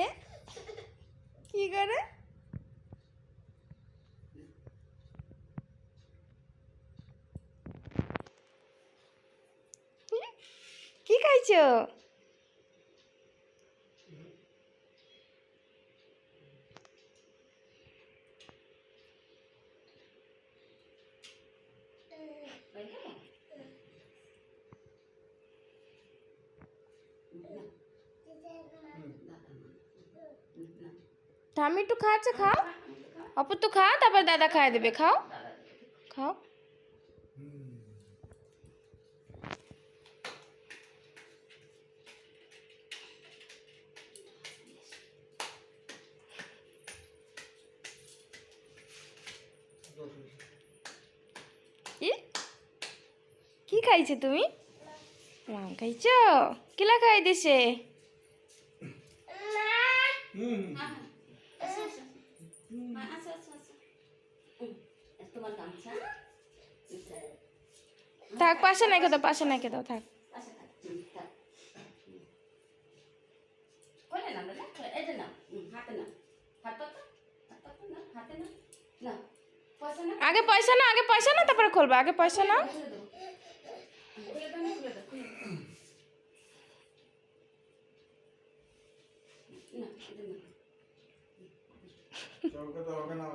এ কি করে? কি খাইছো? ঠাম্মি একটু খাচ্ছে, খাও। অপু তো খাও, তারপর দাদা খাইয়ে দেবে। খাও খাও। কি খাইছো তুমি? আম খাইছো? কিলা খাই দিছে? থাক, পাশে নাকি দাও, পাশে নাকি দাও, থাক। আগে পয়সা না, আগে পয়সা না, তারপরে খুলবা। আগে পয়সা না। চৌকে তো হবে না।